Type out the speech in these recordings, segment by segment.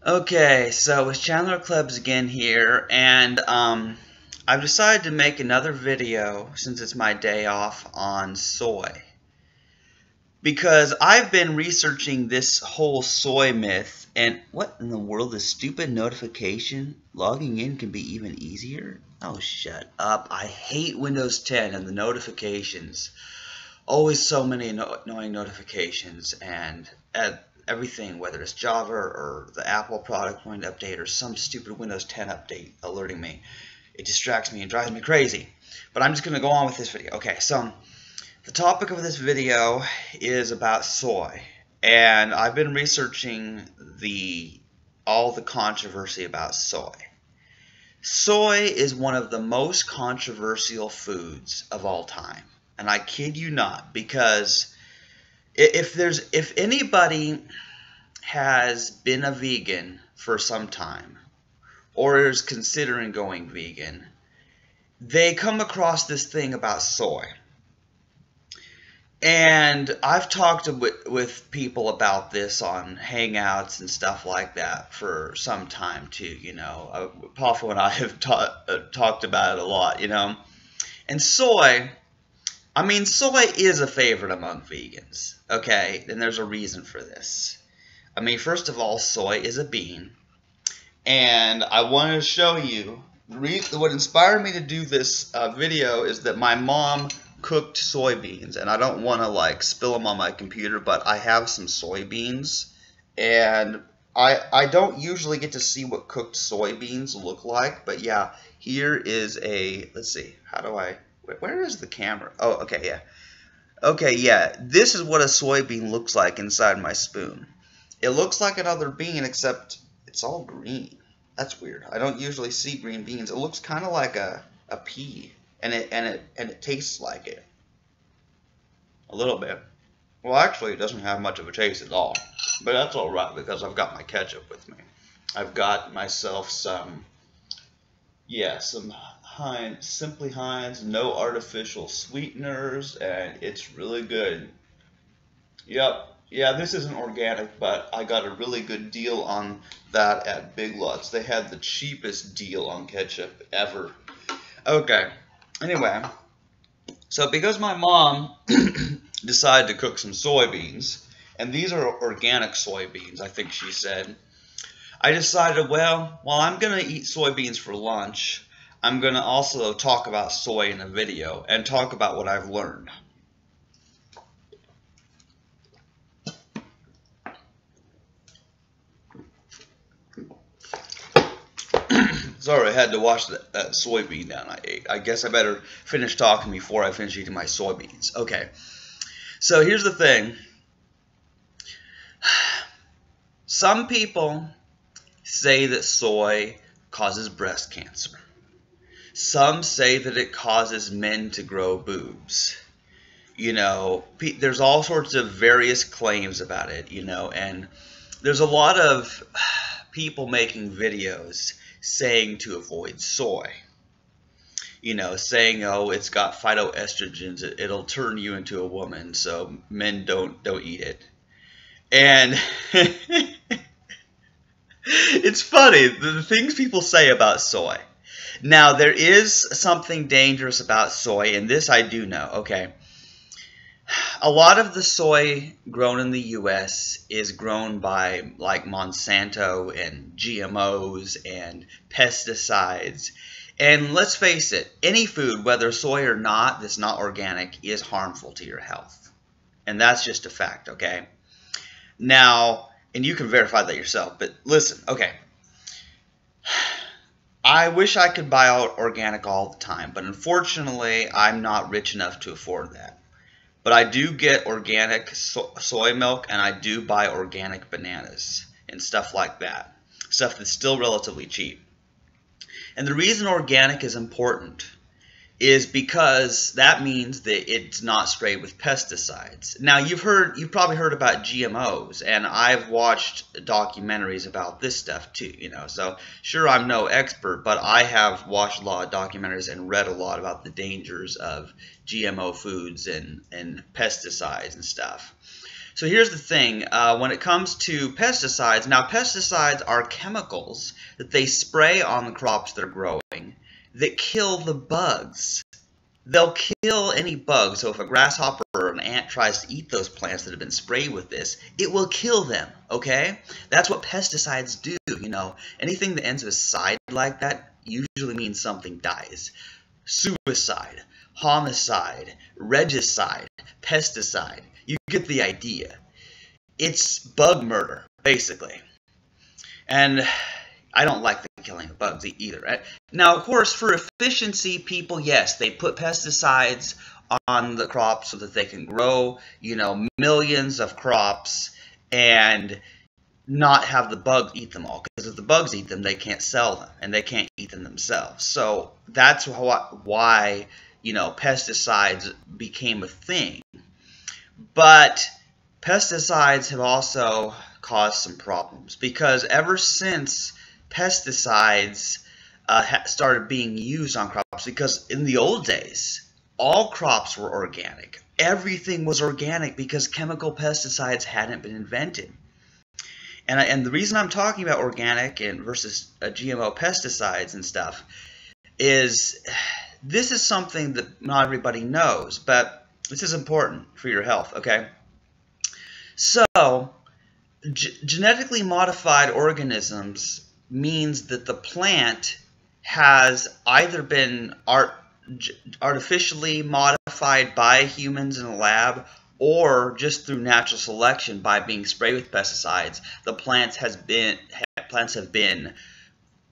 Okay, so it's Chandler Klebs again here, and I've decided to make another video since it's my day off on soy. Because I've been researching this whole soy myth, and what in the world is stupid notification? Logging in can be even easier? Oh, shut up. I hate Windows 10 and the notifications. Always so many annoying notifications, and everything, whether it's Java or the Apple product going to update or some stupid Windows 10 update alerting me. It distracts me and drives me crazy. But I'm just going to go on with this video. Okay, so the topic of this video is about soy. And I've been researching all the controversy about soy. Soy is one of the most controversial foods of all time. And I kid you not, because if anybody has been a vegan for some time or is considering going vegan, they come across this thing about soy. And I've talked with people about this on Hangouts and stuff like that for some time too, you know. Papa and I have talked about it a lot, you know. And soy is a favorite among vegans, okay? And there's a reason for this. I mean, first of all, soy is a bean. And I wanted to show you, what inspired me to do this video is that my mom cooked soybeans. And I don't want to, like, spill them on my computer, but I have some soybeans. And I don't usually get to see what cooked soybeans look like. But yeah, here is let's see, where is the camera? Oh, okay, yeah. Okay, yeah. This is what a soybean looks like inside my spoon. It looks like another bean, except it's all green. That's weird. I don't usually see green beans. It looks kind of like a pea, and it tastes like it a little bit. Well, actually, it doesn't have much of a taste at all, but that's all right because I've got my ketchup with me. I've got myself some Simply Heinz, no artificial sweeteners, and it's really good. Yep. Yeah, this isn't organic, but I got a really good deal on that at Big Lots. They had the cheapest deal on ketchup ever. Okay. Anyway, so because my mom decided to cook some soybeans, and these are organic soybeans, I think she said, I decided, well, while I'm going to eat soybeans for lunch, I'm going to also talk about soy in a video and talk about what I've learned. Sorry, I had to wash that soybean down I ate. I guess I better finish talking before I finish eating my soybeans. Okay, so here's the thing. Some people say that soy causes breast cancer. Some say that it causes men to grow boobs. You know, there's all sorts of various claims about it, you know, and there's a lot of people making videos saying to avoid soy. You know, saying, oh, it's got phytoestrogens, it'll turn you into a woman, so men don't eat it. And it's funny, the things people say about soy. Now, there is something dangerous about soy, and this I do know, okay. A lot of the soy grown in the U.S. is grown by, like, Monsanto and GMOs and pesticides. And let's face it, any food, whether soy or not, that's not organic, is harmful to your health. And that's just a fact, okay? Now, and you can verify that yourself, but listen, okay. I wish I could buy organic all the time, but unfortunately, I'm not rich enough to afford that. But I do get organic soy milk, and I do buy organic bananas and stuff like that. Stuff that's still relatively cheap. And the reason organic is important is because that means that it's not sprayed with pesticides. Now, you've probably heard about GMOs, and I've watched documentaries about this stuff too, you know. So sure, I'm no expert, but I have watched a lot of documentaries and read a lot about the dangers of GMO foods and pesticides and stuff. So here's the thing, when it comes to pesticides, now pesticides are chemicals that they spray on the crops that are growing that kill the bugs. They'll kill any bug. So if a grasshopper or an ant tries to eat those plants that have been sprayed with this, it will kill them, okay? That's what pesticides do, you know. Anything that ends with "side" like that usually means something dies. Suicide, homicide, regicide, pesticide. You get the idea. It's bug murder, basically. And I don't like the killing of bugs either, right? Now, of course, for efficiency, people, yes, they put pesticides on the crops so that they can grow, you know, millions of crops and not have the bugs eat them all. Because if the bugs eat them, they can't sell them, and they can't eat them themselves. So that's why, you know, pesticides became a thing. But pesticides have also caused some problems, because ever since pesticides started being used on crops, because in the old days, all crops were organic. Everything was organic because chemical pesticides hadn't been invented. And the reason I'm talking about organic and versus GMO pesticides and stuff is this is something that not everybody knows, but this is important for your health, okay? So, genetically modified organisms means that the plant has either been artificially modified by humans in a lab, or just through natural selection by being sprayed with pesticides. The plants have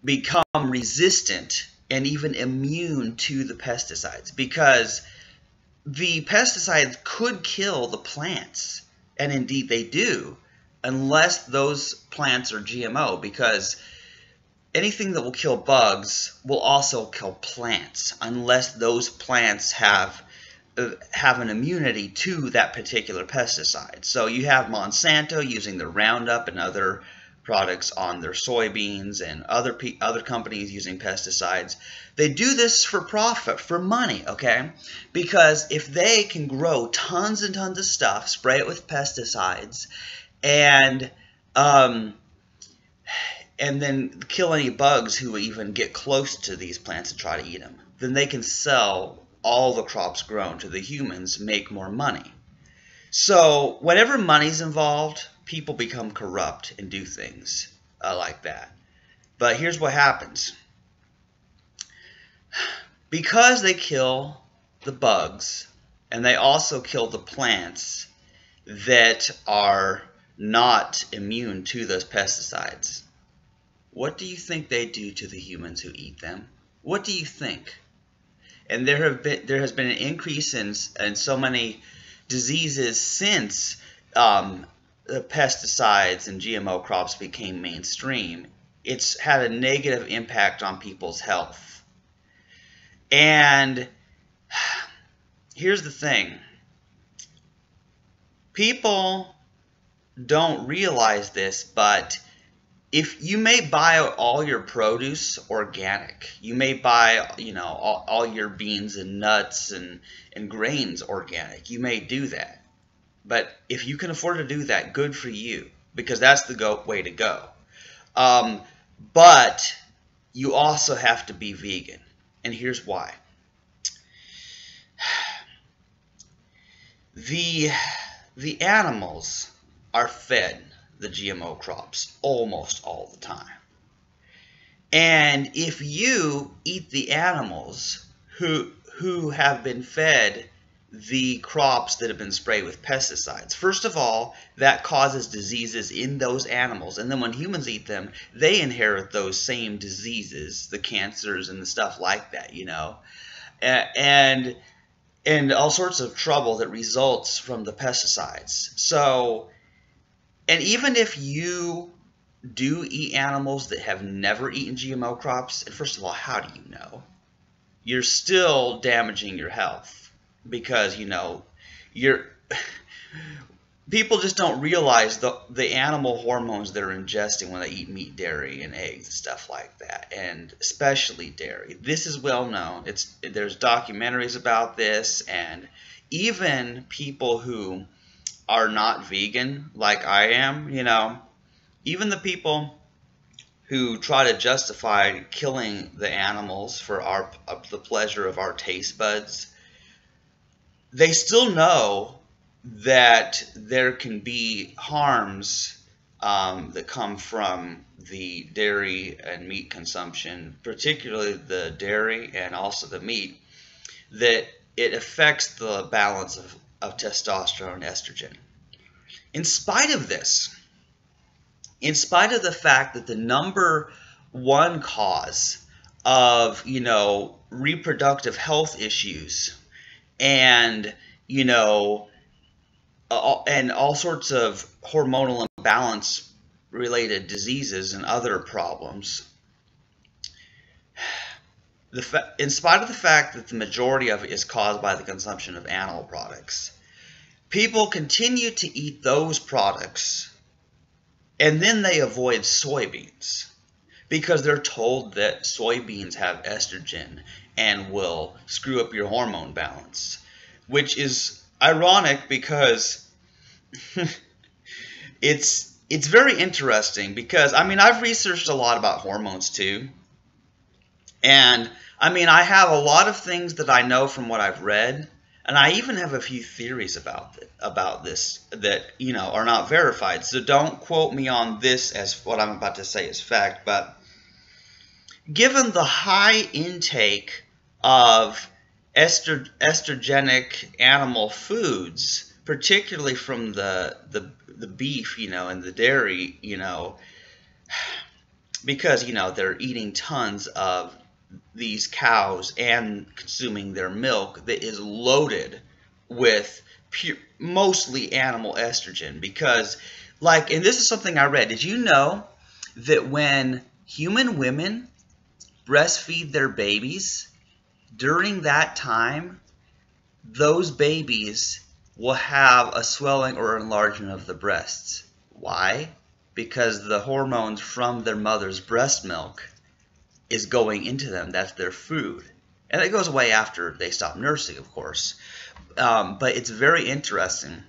become resistant and even immune to the pesticides, because the pesticides could kill the plants, and indeed they do, unless those plants are GMO, because anything that will kill bugs will also kill plants, unless those plants have an immunity to that particular pesticide. So you have Monsanto using the Roundup and other products on their soybeans, and other companies using pesticides. They do this for profit, for money, okay? Because if they can grow tons and tons of stuff, spray it with pesticides, and then kill any bugs who even get close to these plants and try to eat them, then they can sell all the crops grown to the humans, make more money. So whenever money's involved, people become corrupt and do things like that. But here's what happens. Because they kill the bugs, and they also kill the plants that are not immune to those pesticides, what do you think they do to the humans who eat them? What do you think? And there has been an increase in so many diseases since the pesticides and GMO crops became mainstream. It's had a negative impact on people's health. And here's the thing. People don't realize this, but if you may buy all your produce organic, you may buy, you know, all your beans and nuts and grains organic. You may do that. But if you can afford to do that, good for you, because that's the way to go. But you also have to be vegan, and here's why. The animals are fed the GMO crops almost all the time. And if you eat the animals who have been fed the crops that have been sprayed with pesticides, first of all, that causes diseases in those animals. And then when humans eat them, they inherit those same diseases, the cancers and the stuff like that, you know. And all sorts of trouble that results from the pesticides. So, and even if you do eat animals that have never eaten GMO crops, and first of all, how do you know? You're still damaging your health, because, you know, people just don't realize the animal hormones they're ingesting when they eat meat, dairy, and eggs and stuff like that, and especially dairy. This is well known. There's documentaries about this, and even people who are not vegan like I am, you know, even the people who try to justify killing the animals for the pleasure of our taste buds, they still know that there can be harms that come from the dairy and meat consumption, particularly the dairy and also the meat, that it affects the balance of testosterone and estrogen. In spite of this, in spite of the fact that the number one cause of, you know, reproductive health issues and, you know, and all sorts of hormonal imbalance related diseases and other problems, in spite of the fact that the majority of it is caused by the consumption of animal products, people continue to eat those products and then they avoid soybeans because they're told that soybeans have estrogen and will screw up your hormone balance, which is ironic because it's very interesting because, I mean, I've researched a lot about hormones too. And I mean, I have a lot of things that I know from what I've read, and I even have a few theories about this that, you know, are not verified. So don't quote me on this as what I'm about to say is fact, but given the high intake of estrogenic animal foods, particularly from the beef, you know, and the dairy, you know, because, you know, they're eating tons of these cows and consuming their milk that is loaded with mostly animal estrogen. Because, like, and this is something I read, did you know that when human women breastfeed their babies, during that time, those babies will have a swelling or enlargement of the breasts? Why? Because the hormones from their mother's breast milk is going into them. That's their food. And it goes away after they stop nursing, of course. But it's very interesting.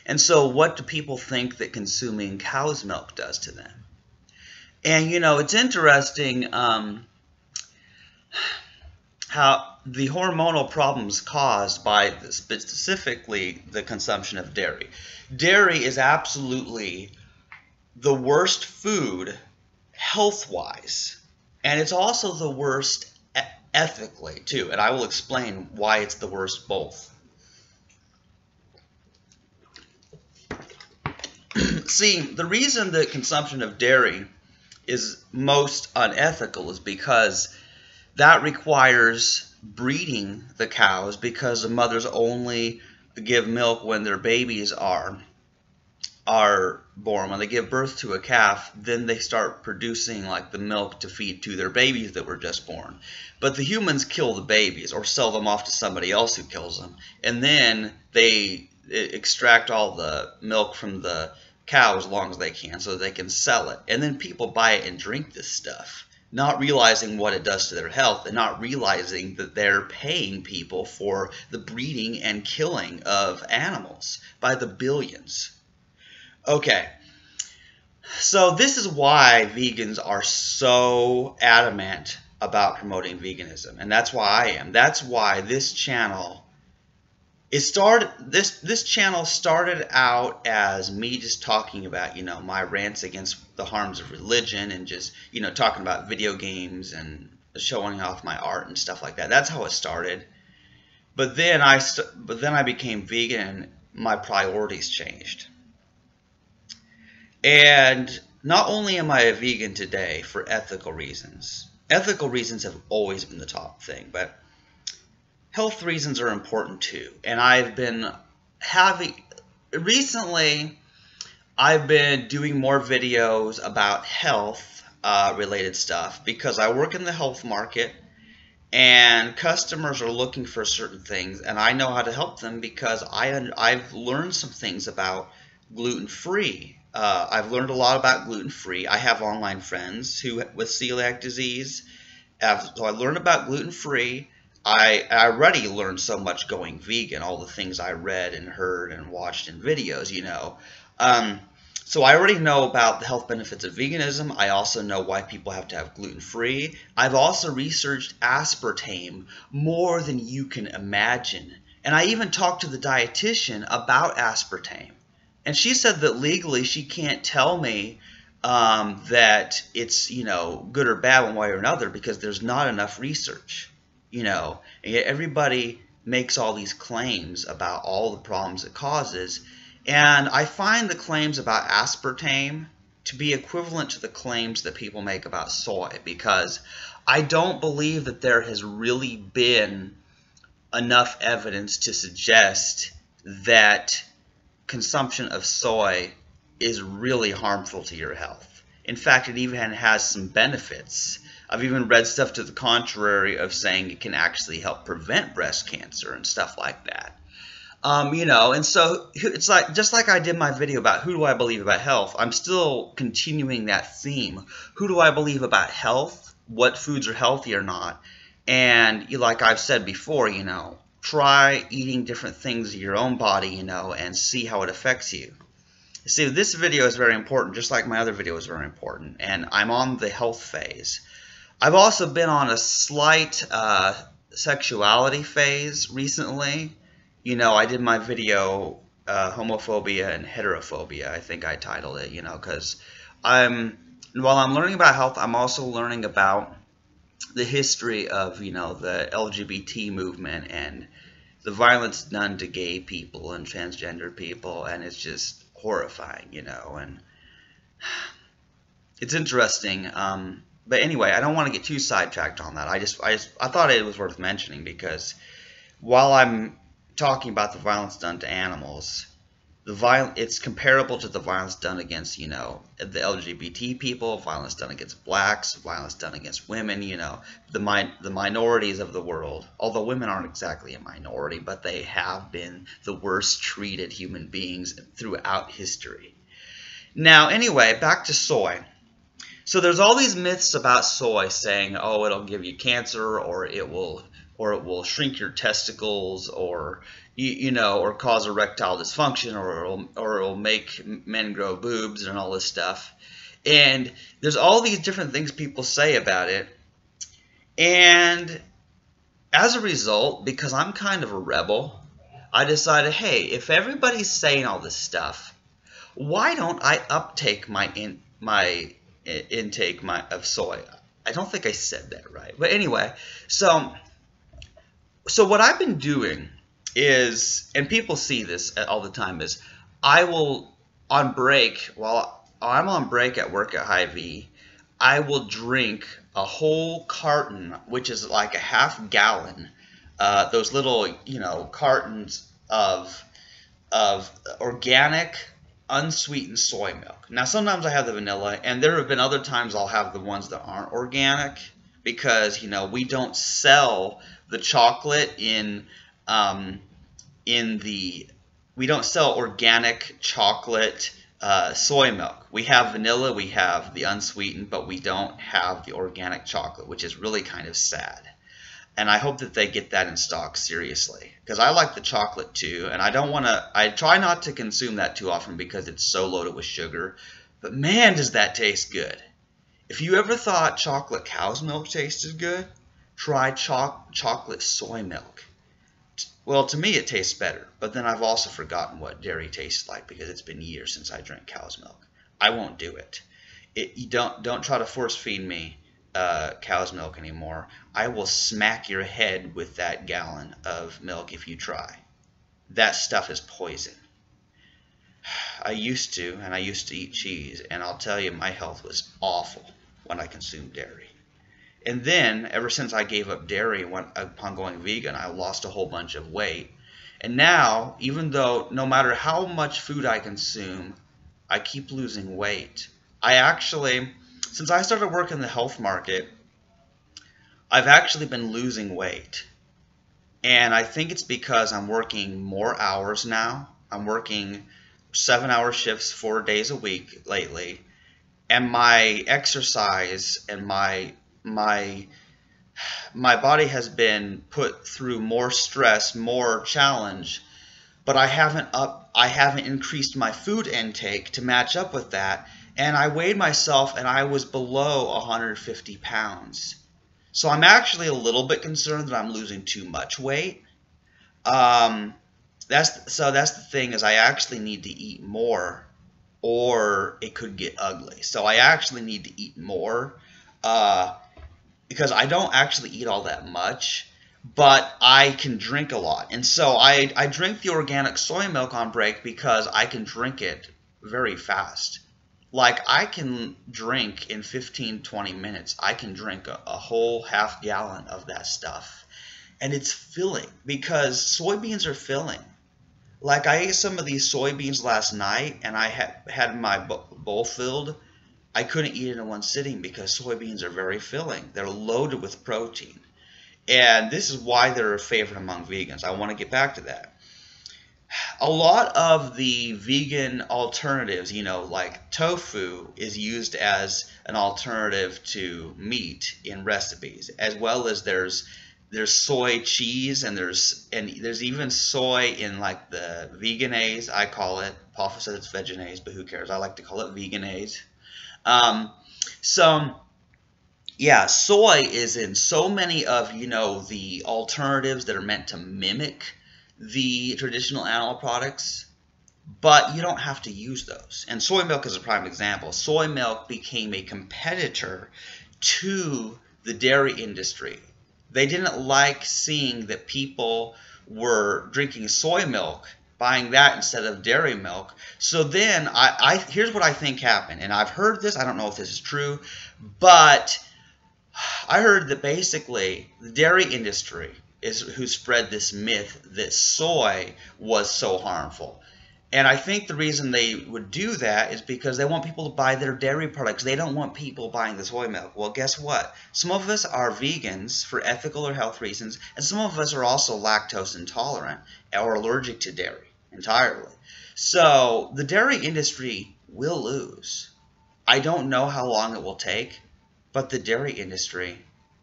And so what do people think that consuming cow's milk does to them? And, you know, it's interesting how the hormonal problems caused by specifically the consumption of dairy. Dairy is absolutely the worst food health-wise. And it's also the worst ethically, too. And I will explain why it's the worst both. See, the reason that consumption of dairy is most unethical is because that requires breeding the cows, because the mothers only give milk when their babies are born. When they give birth to a calf, then they start producing like the milk to feed to their babies that were just born. But the humans kill the babies or sell them off to somebody else who kills them, and then they extract all the milk from the cow as long as they can so that they can sell it. And then people buy it and drink this stuff, not realizing what it does to their health and not realizing that they're paying people for the breeding and killing of animals by the billions. Okay, so this is why vegans are so adamant about promoting veganism, and that's why I am. That's why this channel this channel started out as me just talking about, you know, my rants against the harms of religion and just, you know, talking about video games and showing off my art and stuff like that. That's how it started. But then I became vegan and my priorities changed. And not only am I a vegan today for ethical reasons. Ethical reasons have always been the top thing, but health reasons are important too. And recently I've been doing more videos about health related stuff because I work in the health market and customers are looking for certain things, and I know how to help them because I've learned some things about gluten-free. I've learned a lot about gluten-free. I have online friends with celiac disease, so I learned about gluten-free. I already learned so much going vegan, all the things I read and heard and watched in videos, you know. Um, so I already know about the health benefits of veganism. I also know why people have to have gluten-free. I've also researched aspartame more than you can imagine. And I even talked to the dietitian about aspartame. And she said that legally she can't tell me that it's, you know, good or bad one way or another because there's not enough research, you know. And yet everybody makes all these claims about all the problems it causes. And I find the claims about aspartame to be equivalent to the claims that people make about soy, because I don't believe that there has really been enough evidence to suggest that consumption of soy is really harmful to your health. In fact, it even has some benefits. I've even read stuff to the contrary of saying it can actually help prevent breast cancer and stuff like that. You know, and so it's like, just like I did my video about who do I believe about health, I'm still continuing that theme. Who do I believe about health? What foods are healthy or not? And like I've said before, you know, try eating different things in your own body, you know, and see how it affects you. See, this video is very important, just like my other video is very important, and I'm on the health phase. I've also been on a slight sexuality phase recently. You know, I did my video, homophobia and heterophobia, I think I titled it, you know, because while I'm learning about health, I'm also learning about the history of, you know, the LGBT movement and the violence done to gay people and transgender people, and it's just horrifying, you know, and it's interesting. But anyway, I don't want to get too sidetracked on that. I thought it was worth mentioning because while I'm talking about the violence done to animals, it's comparable to the violence done against, you know, the LGBT people, violence done against blacks, violence done against women, you know, the minorities of the world. Although women aren't exactly a minority, but they have been the worst treated human beings throughout history. Now, anyway, back to soy. So there's all these myths about soy saying, oh, it'll give you cancer, or it will shrink your testicles, or you know, or cause erectile dysfunction, or it'll make men grow boobs and all this stuff. And there's all these different things people say about it. And as a result, because I'm kind of a rebel, I decided, hey, if everybody's saying all this stuff, why don't I uptake my intake of soy? I don't think I said that right. But anyway, so what I've been doing is, and people see this all the time, is I will, on break, while I'm on break at work at Hy-Vee, I will drink a whole carton, which is like a half gallon, those little, you know, cartons of organic, unsweetened soy milk. Now, sometimes I have the vanilla, and there have been other times I'll have the ones that aren't organic because, you know, we don't sell the chocolate we don't sell organic chocolate soy milk. We have vanilla, we have the unsweetened, but we don't have the organic chocolate, which is really kind of sad. And I hope that they get that in stock seriously, because I like the chocolate too, and I try not to consume that too often because it's so loaded with sugar, but man, does that taste good. If you ever thought chocolate cow's milk tasted good, try chocolate soy milk. Well, to me it tastes better, but then I've also forgotten what dairy tastes like because it's been years since I drank cow's milk. I won't do it. You don't try to force feed me cow's milk anymore. I will smack your head with that gallon of milk if you try. That stuff is poison. I used to eat cheese, and I'll tell you, my health was awful when I consumed dairy. And then, ever since I gave up dairy upon going vegan, I lost a whole bunch of weight. And now, even though no matter how much food I consume, I keep losing weight. Since I started working in the health market, I've actually been losing weight. And I think it's because I'm working more hours now. I'm working 7-hour shifts 4 days a week lately. And my exercise and my my body has been put through more stress, more challenge, but I haven't increased my food intake to match up with that. And I weighed myself and I was below 150 pounds. So I'm actually a little bit concerned that I'm losing too much weight. Um, that's the thing, is I actually need to eat more or it could get ugly. So I actually need to eat more because I don't actually eat all that much, but I can drink a lot. And so I drink the organic soy milk on break because I can drink it very fast. Like I can drink in 15-20 minutes. I can drink a whole half gallon of that stuff. And it's filling because soybeans are filling. Like I ate some of these soybeans last night and I had my bowl filled. I couldn't eat it in one sitting because soybeans are very filling. They're loaded with protein. And this is why they're a favorite among vegans. I want to get back to that. A lot of the vegan alternatives, like tofu is used as an alternative to meat in recipes, as well as there's soy cheese and there's even soy in like the veganese, I call it. Papa says it's veganese, but who cares? I like to call it veganese. So yeah, soy is in so many of the alternatives that are meant to mimic the traditional animal products, but you don't have to use those. And soy milk is a prime example. Soy milk became a competitor to the dairy industry. They didn't like seeing that people were drinking soy milk, buying that instead of dairy milk. So then here's what I think happened, and I've heard this, I don't know if this is true, but I heard that basically the dairy industry is who spread this myth that soy was so harmful. And I think the reason they would do that is because they want people to buy their dairy products. They don't want people buying the soy milk. Well, guess what? Some of us are vegans for ethical or health reasons, and some of us are also lactose intolerant or allergic to dairy entirely. So the dairy industry will lose. I don't know how long it will take, but the dairy industry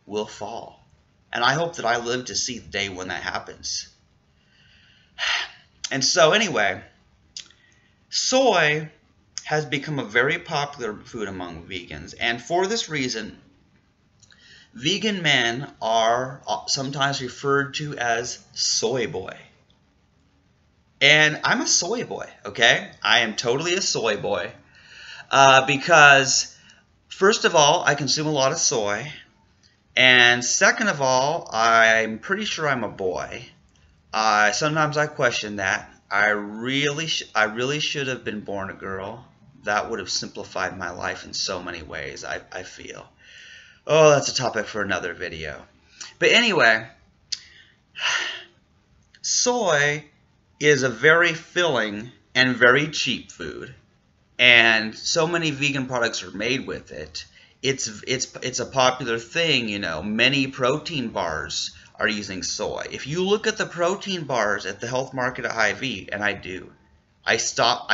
will fall. And I hope that I live to see the day when that happens. And so anyway, soy has become a very popular food among vegans. And for this reason, vegan men are sometimes referred to as soy boy. And I'm a soy boy, okay? I am totally a soy boy. Because, first of all, I consume a lot of soy. And second of all, I'm pretty sure I'm a boy. Sometimes I question that. I really should have been born a girl. That would have simplified my life in so many ways, I feel. Oh, that's a topic for another video. But anyway, soy is a very filling and very cheap food. And so many vegan products are made with it. It's a popular thing, Many protein bars are using soy. If you look at the protein bars at the health market at Hy-Vee, and I do, I stock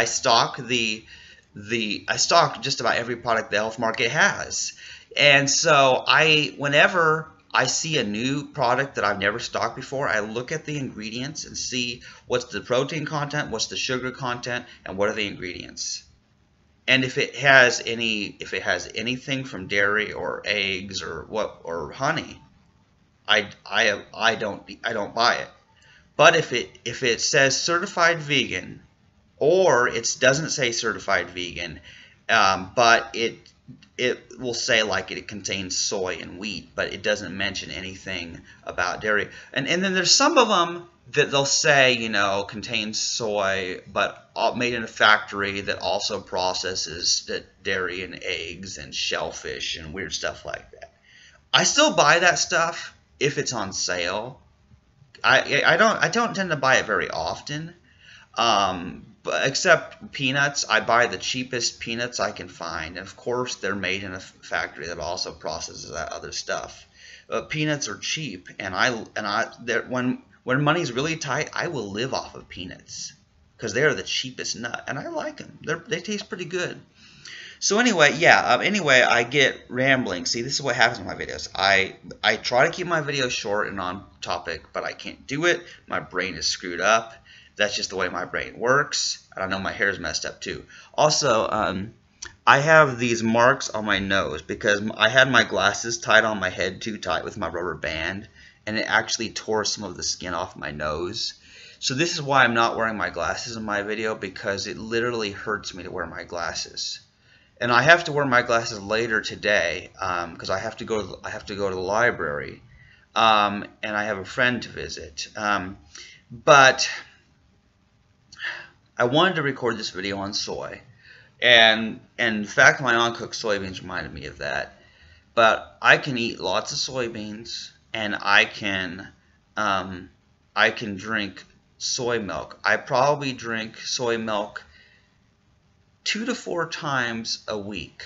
just about every product the health market has. And so whenever I see a new product that I've never stocked before, I look at the ingredients and see what's the protein content, what's the sugar content, and what are the ingredients. And if it has anything from dairy or eggs or honey, I don't buy it. But if it says certified vegan, or it doesn't say certified vegan, but it will say like it contains soy and wheat, but it doesn't mention anything about dairy. And then there's some of them that they'll say, contains soy, but made in a factory that also processes the dairy and eggs and shellfish and weird stuff like that. I still buy that stuff if it's on sale. I don't tend to buy it very often, but except peanuts. I buy the cheapest peanuts I can find, and of course they're made in a factory that also processes that other stuff. But peanuts are cheap, and when money's really tight, I will live off of peanuts because they are the cheapest nut, and I like them. They taste pretty good. So anyway, yeah. Anyway, I get rambling. See, this is what happens with my videos. I try to keep my videos short and on topic, but I can't do it. My brain is screwed up. That's just the way my brain works. And I know my hair's messed up too. Also, I have these marks on my nose because I had my glasses tied on my head too tight with my rubber band, and it actually tore some of the skin off my nose. So this is why I'm not wearing my glasses in my video, because it literally hurts me to wear my glasses. And I have to wear my glasses later today because I have to go to the library, and I have a friend to visit. But I wanted to record this video on soy, and in fact, my uncooked soybeans reminded me of that. But I can eat lots of soybeans, and I can drink soy milk. I probably drink soy milk 2 to 4 times a week,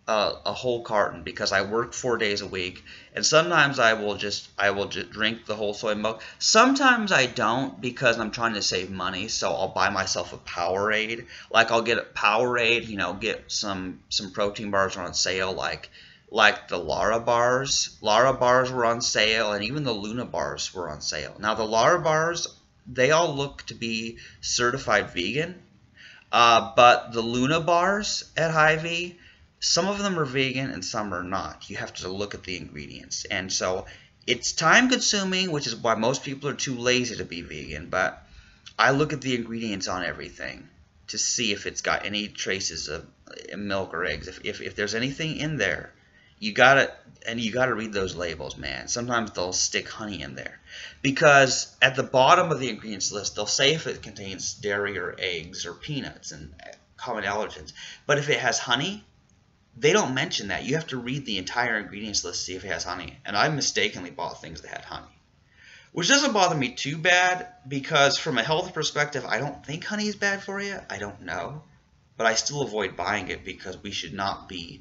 a whole carton, because I work 4 days a week, and sometimes I will just drink the whole soy milk. Sometimes I don't, because I'm trying to save money, so I'll buy myself a Powerade. Like I'll get a Powerade, you know, get some protein bars are on sale, like the Lara bars. Lara bars were on sale, and even the Luna bars were on sale. Now the Lara bars, they all look to be certified vegan. But the Luna bars at Hy-Vee, some of them are vegan and some are not. You have to look at the ingredients. And so it's time consuming, which is why most people are too lazy to be vegan. But I look at the ingredients on everything to see if it's got any traces of milk or eggs. If there's anything in there, you gotta read those labels, man. Sometimes they'll stick honey in there, because at the bottom of the ingredients list, they'll say if it contains dairy or eggs or peanuts and common allergens. But if it has honey, they don't mention that. You have to read the entire ingredients list to see if it has honey. And I mistakenly bought things that had honey, which doesn't bother me too bad, because from a health perspective, I don't think honey is bad for you. I don't know, but I still avoid buying it, because we should not be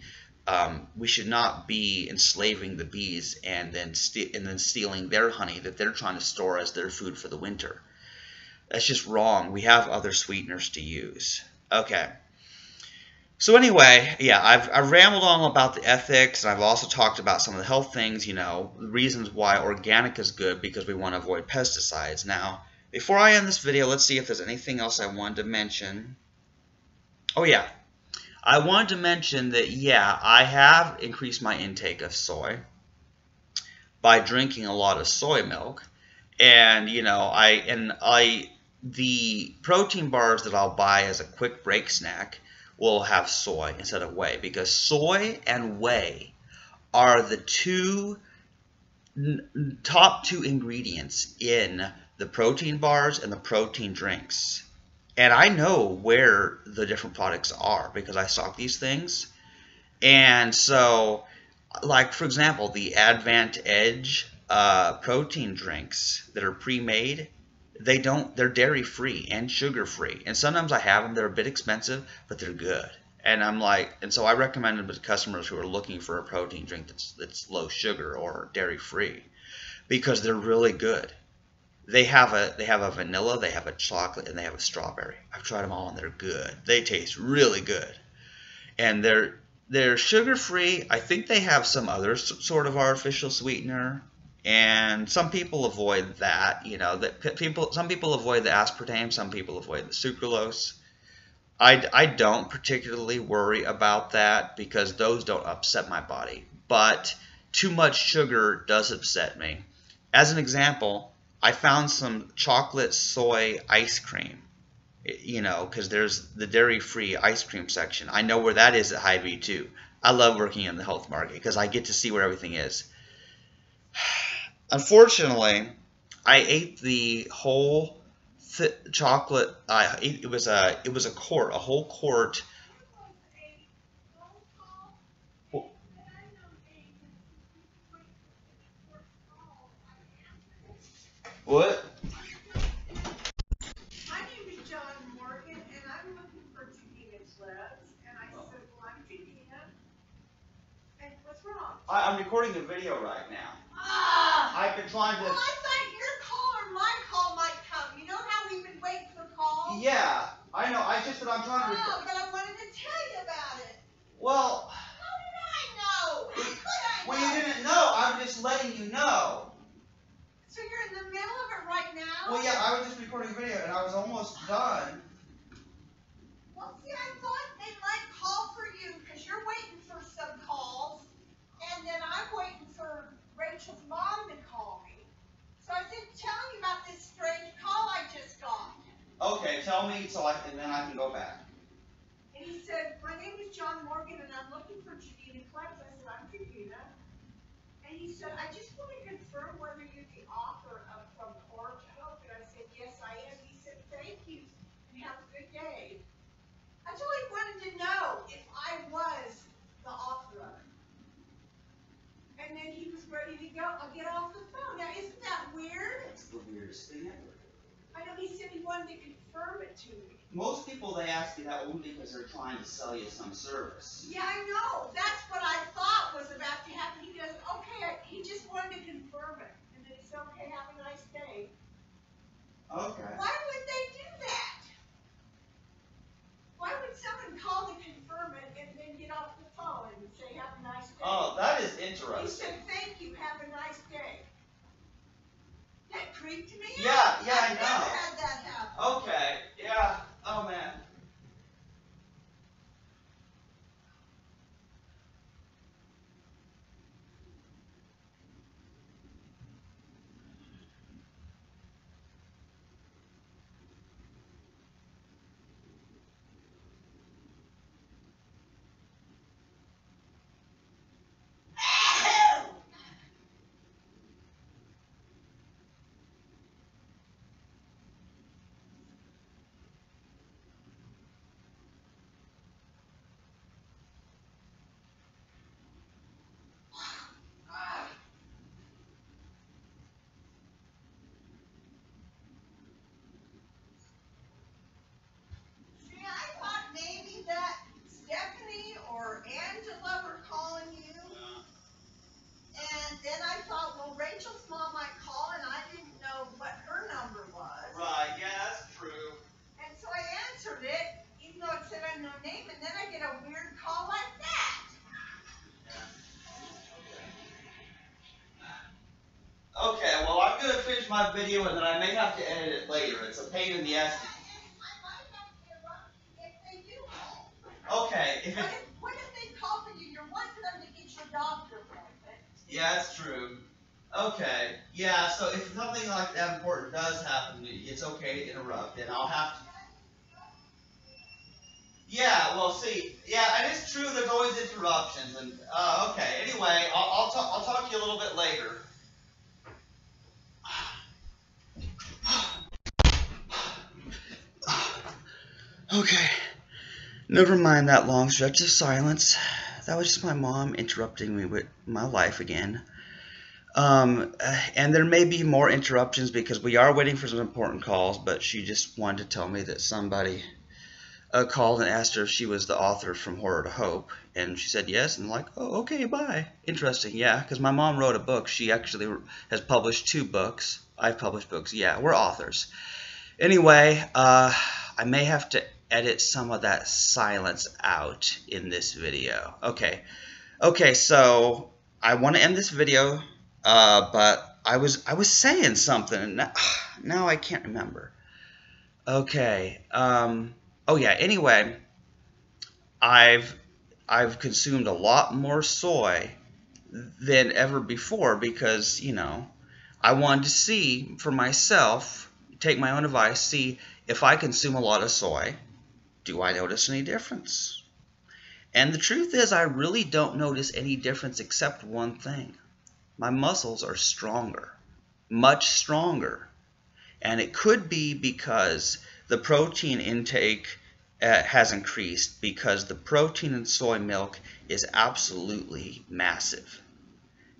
enslaving the bees and then stealing their honey that they're trying to store as their food for the winter. That's just wrong. We have other sweeteners to use. Okay. So anyway, yeah, I've rambled on about the ethics, and I've also talked about some of the health things, you know, reasons why organic is good, because we want to avoid pesticides. Now, before I end this video, let's see if there's anything else I wanted to mention. Oh yeah. I wanted to mention that, yeah, I have increased my intake of soy by drinking a lot of soy milk, and you know, the protein bars that I'll buy as a quick break snack will have soy instead of whey, because soy and whey are the top two ingredients in the protein bars and the protein drinks. And I know where the different products are, because I stock these things. And so, like, for example, the Advant Edge protein drinks that are pre-made, they're dairy-free and sugar-free. And sometimes I have them. They're a bit expensive, but they're good. And so I recommend them to customers who are looking for a protein drink that's low sugar or dairy-free, because they're really good. They have a vanilla, they have a chocolate, and they have a strawberry. I've tried them all, and they're good. They taste really good, and they're sugar-free. I think they have some other sort of artificial sweetener, and some people avoid that. You know, some people avoid the aspartame, some people avoid the sucralose. I don't particularly worry about that, because those don't upset my body. But too much sugar does upset me. As an example, I found some chocolate soy ice cream, you know, because there's the dairy-free ice cream section. I know where that is at Hy-Vee too. I love working in the health market, because I get to see where everything is. Unfortunately, I ate the whole chocolate. It was a quart, a whole quart. What? I'm recording a video right now. I've been trying to. Well, I thought your call or my call might come. You know how we've been waiting for calls? Yeah, I know. I'm trying to. But I wanted to tell you about it. Well, yeah, I was just recording a video and I was almost done. Well, see, I thought they might call for you because you're waiting for some calls, and then I'm waiting for Rachel's mom to call me. So I said, tell me about this strange call I just got. Okay, tell me and then I can go back. And he said, my name is John Morgan and I'm looking for Janina Clems. I said, I'm Janina. And he said, I just want to confirm whether you're the author of From Core to Hope. And I said, yes, I am. He said, thank you and have a good day. That's all he wanted to know, if I was the author of it. And then he was ready to go. I'll get off the phone. Now, isn't that weird? That's the weirdest thing ever. I know he said he wanted to confirm it to me. Most people, they ask you that only because they're trying to sell you some service. Yeah, I know. That's what I thought was about to happen. He goes, okay, he just wanted to confirm it. And then he said, okay, have a nice day. Okay. Why would they do that? Why would someone call to confirm it and then get off the phone and say, have a nice day? Oh, that is He interesting. said, thank you, have a nice day. That creeped me Yeah, out. yeah, I I've know. never had that happen. Okay, yeah. Oh, man. See, I thought maybe that Stephanie or Angela were calling you. And then I thought, well, Rachel's mom might call, and I didn't know what her number was. Right, yeah, that's true. And so I answered it, even though it said unknown name, and then I get a weird call like that. Okay, well, I'm going to finish my video and then I may have to edit it later. It's a pain in the ass. I might have to interrupt you if they do call. Okay, if it... What if they call for you? You're wanting them to get your doctor appointment. Yeah, that's true. Okay, yeah, so if something like that important does happen, it's okay to interrupt, and I'll have to... Yeah, well, see, yeah, and it's true, there's always interruptions, and, okay, anyway, I'll talk to you a little bit later. Okay, never mind that long stretch of silence. That was just my mom interrupting me with my life again. And there may be more interruptions because we are waiting for some important calls, but she just wanted to tell me that somebody called and asked her if she was the author From Horror to Hope, and she said yes, and like, oh, okay, bye. Interesting, yeah, because my mom wrote a book. She actually has published 2 books. I've published books. Yeah, we're authors. Anyway, I may have to edit some of that silence out in this video. Okay, so I want to end this video, but I was saying something. Now I can't remember. Okay. Oh yeah. Anyway, I've consumed a lot more soy than ever before because, you know, I wanted to see for myself, take my own advice, see if I consume a lot of soy, do I notice any difference? And the truth is, I really don't notice any difference except one thing. My muscles are stronger, much stronger. And it could be because the protein intake has increased, because the protein in soy milk is absolutely massive.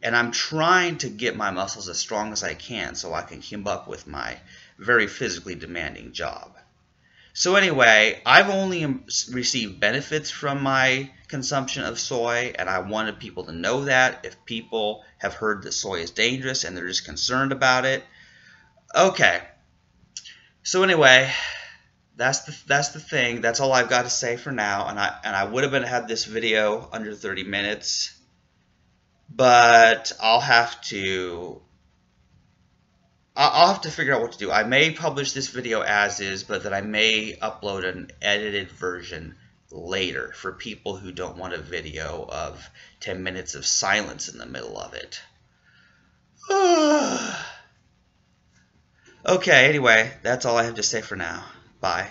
And I'm trying to get my muscles as strong as I can so I can keep up with my very physically demanding job. So anyway, I've only received benefits from my consumption of soy, and I wanted people to know that if people have heard that soy is dangerous and they're just concerned about it. Okay. So anyway, that's the thing. That's all I've got to say for now, and I would have had this video under 30 minutes, but I'll have to I'll have to figure out what to do. I may publish this video as is, but then I may upload an edited version later for people who don't want a video of 10 minutes of silence in the middle of it. Okay, anyway, that's all I have to say for now. Bye.